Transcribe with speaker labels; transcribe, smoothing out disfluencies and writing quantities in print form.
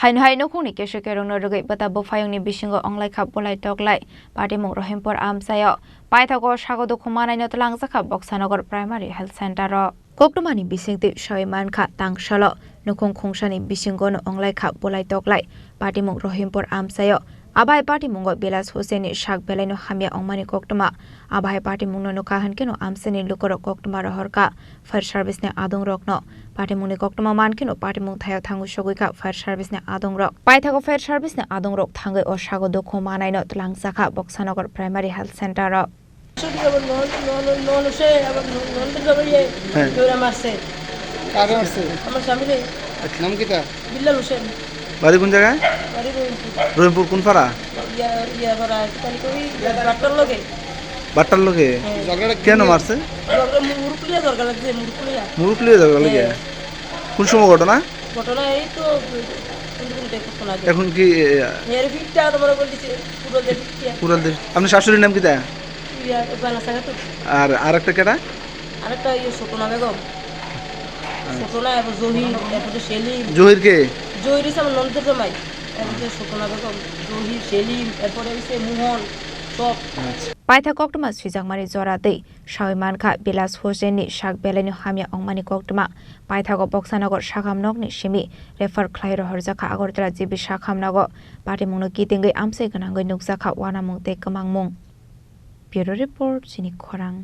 Speaker 1: Haino Nukhungni Kesekerongno Rwgwi Buta Buphanyungni Bisingo Wnglaikha Bulai Toklai Partimung Rohimpur Amsayo Paithago Sagodo Khumanaino Tlangjaka Boksanogor Primary Health Center Koktomani Bisingti Shoimankha Tangsalo Nukhungni Bisingo Wnglaikha Bulai Toklai Partimung Rohimpur Amsayo Abai Partimungo Bilas Husseini Shak Belaino Hamia Ongmani Koktoma Abai Partimungno Nukahankino Amseni Lukoro Koktoma Rohorka Fire Service ne Adong Rokno Partimungni Koktoma Mankino Partimung Thayo Thangu Shogika Fire Service ne Adong Rok Paithago Fire Service ne Adong Rok Thangai o Sagodo Khumanaino Tlangjaka Boksanogor Primary Health Center ro
Speaker 2: বাড়ি কোন জায়গায়? রহিমপুর কোন পাড়া? বাট্টার লগে কেন মারছে? মুরুকুলিয়া ঝগড়া লাগে। কোন সময় ঘটনা? এখন কি আপনার শাশুড়ির নাম কি তা? আর আরেকটা কেটা?
Speaker 3: আরেকটা ছোটনা বেগম ছোটনা এবং
Speaker 2: জহির কে?
Speaker 3: জহির হচ্ছে আমার নন্দের জামাই ছোটনা বেগম জহির সেলিম এরপরে হচ্ছে মোহন সব
Speaker 1: Paitha Koktoma Swijangmani Zorate Shoimankha Bilas Husseini Shak Belaino Hamia Ongmani Koktoma Paithago Boksanogor Shakamnokni Shimi Refer Klairo Horzaka Agortara Jibi Shakamnago Partimungno Kitingai Amse Ganangoi Nukzaka Wanamung Te Kamangmung Bureau Report Chini Khorang